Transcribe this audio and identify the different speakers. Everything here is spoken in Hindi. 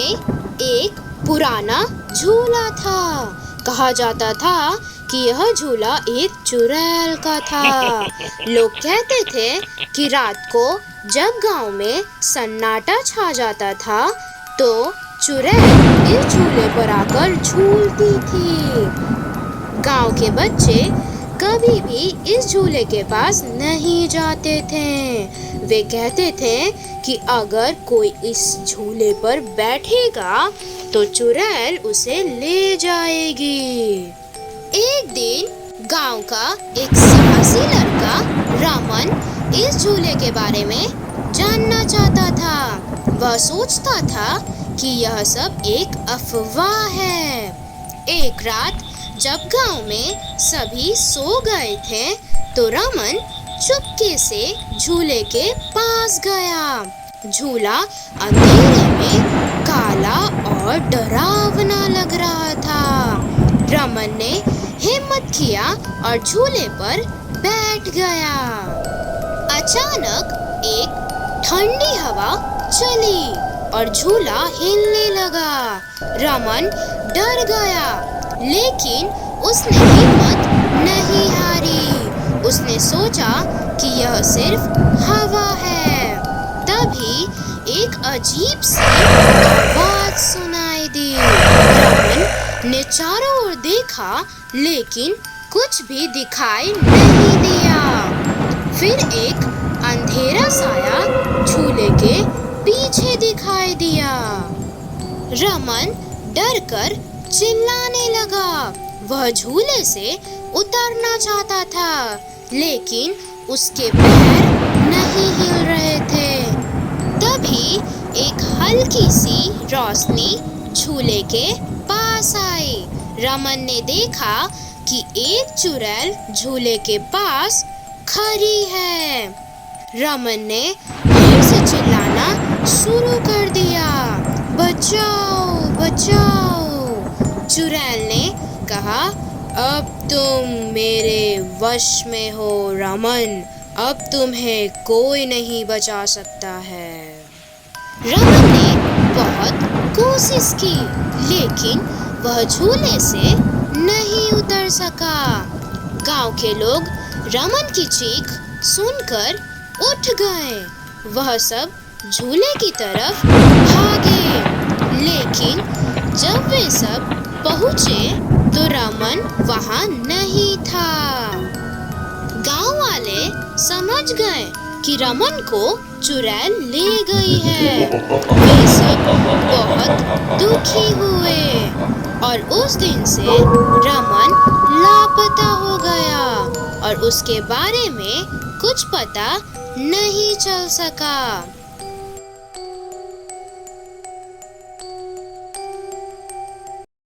Speaker 1: में एक पुराना झूला था। कहा जाता था कि यह झूला एक चुड़ैल का था। लोग कहते थे कि रात को जब गांव में सन्नाटा छा जाता था तो चुड़ैल इस झूले पर आकर झूलती थी। गांव के बच्चे कभी भी इस झूले के पास नहीं जाते थे। वे कहते थे कि अगर कोई इस झूले पर बैठेगा तो चुड़ैल उसे ले जाएगी। एक दिन गांव का एक साहसी लड़का रमन इस झूले के बारे में जानना चाहता था। वह सोचता था कि यह सब एक अफवाह है। एक रात जब गांव में सभी सो गए थे तो रमन चुपके से झूले के पास गया। झूला अंधेरे में काला और डरावना लग रहा था। रमन ने हिम्मत किया और झूले पर बैठ गया। अचानक एक ठंडी हवा चली और झूला हिलने लगा। रमन डर गया लेकिन उसने हिम्मत नहीं हारी। उसने सोचा कि यह सिर्फ हवा है। तभी एक अजीब सी आवाज सुनाई दी। रमन ने चारों ओर देखा लेकिन कुछ भी दिखाई नहीं दिया। फिर एक अंधेरा साया झूले के पीछे दिखाई दिया। रमन डरकर चिल्लाने लगा। वह झूले से उतरना चाहता था लेकिन उसके पैर नहीं हिल रहे थे। तभी एक हल्की सी रोशनी झूले के पास आई। रमन ने देखा कि एक चुड़ैल झूले के पास खड़ी है। रमन ने फिर से चिल्लाना शुरू कर दिया, बचाओ बचाओ। चुड़ैल ने कहा, अब तुम मेरे वश में हो रमन, अब तुम्हें कोई नहीं बचा सकता है। रमन ने बहुत कोशिश की लेकिन वह झूले से नहीं उतर सका। गांव के लोग रमन की चीख सुनकर उठ गए। वह सब झूले की तरफ भागे लेकिन जब वे सब पहुँचे तो रमन वहाँ नहीं था। गांव वाले समझ गए कि रमन को चुड़ैल ले गई है। वे सब बहुत दुखी हुए और उस दिन से रमन लापता हो गया और उसके बारे में कुछ पता नहीं चल सका।